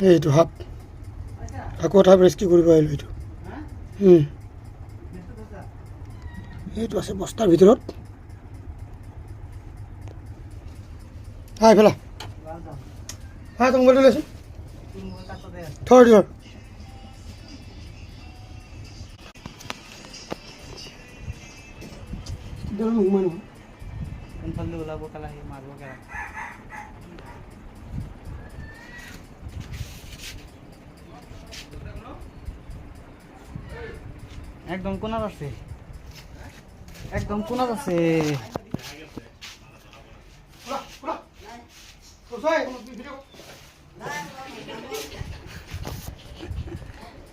এইটো হাত আকৌ এটা ৰেস্কিউ কৰিব আহিলোঁ এইটো এইটো আছে বস্তাৰ ভিতৰত হাই ফেলা হাই তোৰ মোবাইলটো লৈছোঁ থৰ দিয়ক সোমাই নহয় কোনফালে ওলাব কালা সি মাৰিব কেলা একদম কোনাত আছে একদম কোনাত আছে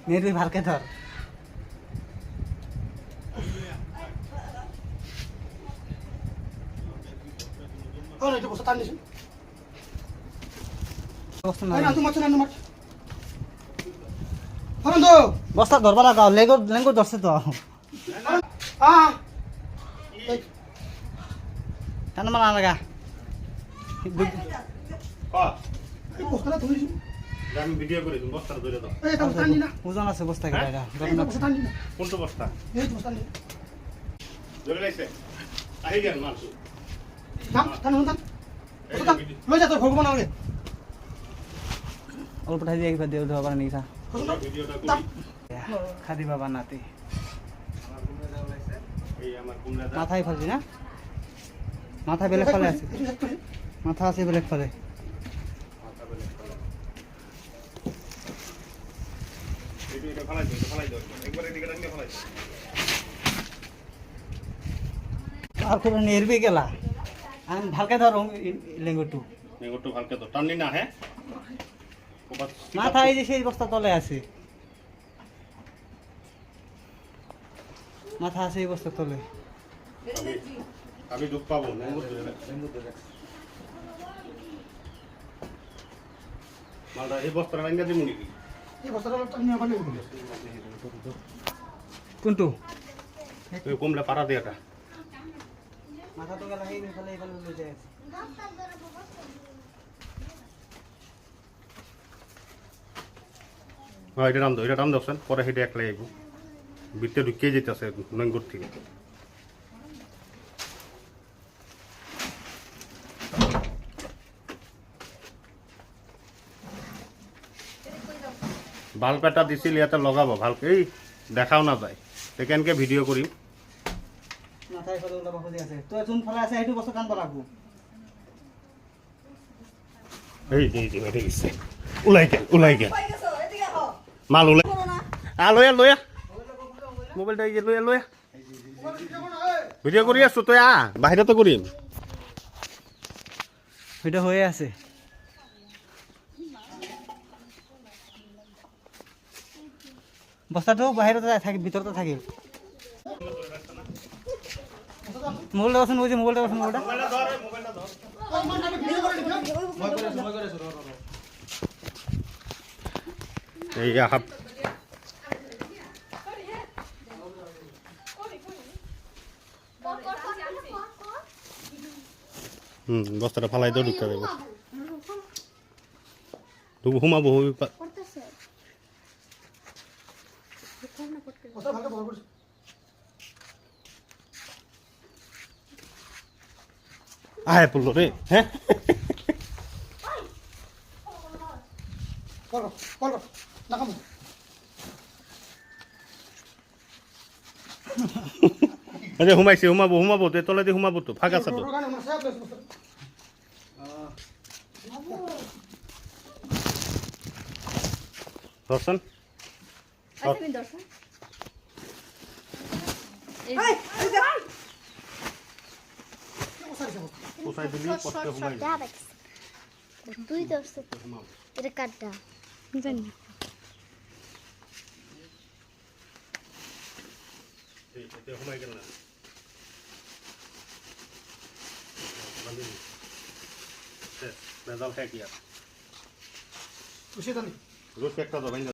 নেট ভালকে ধর বস্তা ধরবা লাগাও লেঙ্গুর ধরছে তো টান মারা লাগা আমি ভিডিও করে দিই বস্তা ধরে দাও ওজন আছে বস্তা কেটা কোনটো বস্তা ধরে লাইছে আহি গেল মাছ লৈ যা তোর ভগবান আগে অল্প ঠাই দিয়ে একবার দিয়ে ধোয়া করে নিছা ভিডিওটা করি খাদি বাবা নাতি এই আমার কুমড়া মাথায় ফেলবি না মাথায় বেলেগ ফেলে আছে মাথা আছে বেলেগ ফেলে ভিডিওটা ফালাই দাও একবার এদিকে রাখলে ফালাই আর করে নেরবি গেলা আমি ভালকে ধরো লেঙ্গুরটু নেগোটো ভালকে তো টানলি না হ্যাঁ মাথা এই যে সেই বস্তা তলে আছে মাথা আছে এই বস্তা তলে আমি দুঃখ পাবো নেগোটো মালটা এই বস্তাটা রাঙ্গা দিমু নাকি এই বস্তাটা টানি আবার নেব কোনটু ওই কুমড়া পাড়া দেয়াটা মাথা তো গেলা এই ফেলে এই ফেলে লয়ে যায় হ্যাঁ এটা নাম দোসেন পরে হেঁটে একলাই আইব ভিতরে ঢুকিয়ে যেতেছে নঙ্গুর থেকে বাল্ব এটা দিছিল ইয়াতে লগাব ভালকে এই দেখাও না যায় সেখানকে ভিডিও করিম মাথায় ফেলে ওলা বাহুদি আছে তো চুন ফেলা আছে এইটো বস্তু কানবা লাগবো এই হেঁটে গেছে উলাই গেল মাল উলাই লয়া মোবাইলটা এই যে লয়া ভিডিও করি আছো তুই বাহিরতে করিম এটা হয়ে আছে বস্তাটো বাহিরতে থাকে ভিতরতে থাকে মোবাইলটা বসুন ওই যে মোবাইলটা বসুন এই হাত বস্তাটা ফালাই দাও ঢুকতে দেবো ঘুমাবো আয় পড়লো রে হ্যাঁ আরে হুমাবো তুই তলে দিয়ে হুমাবো তো ফাঁকা আছে তো দর্শন কোথায় দিলি পথে হুমাই তুই দর্শক এটা কাটটা জানি এতে হুমাই গেল না মেজাল খাই কি আর খুশি তো রোজ একটা তো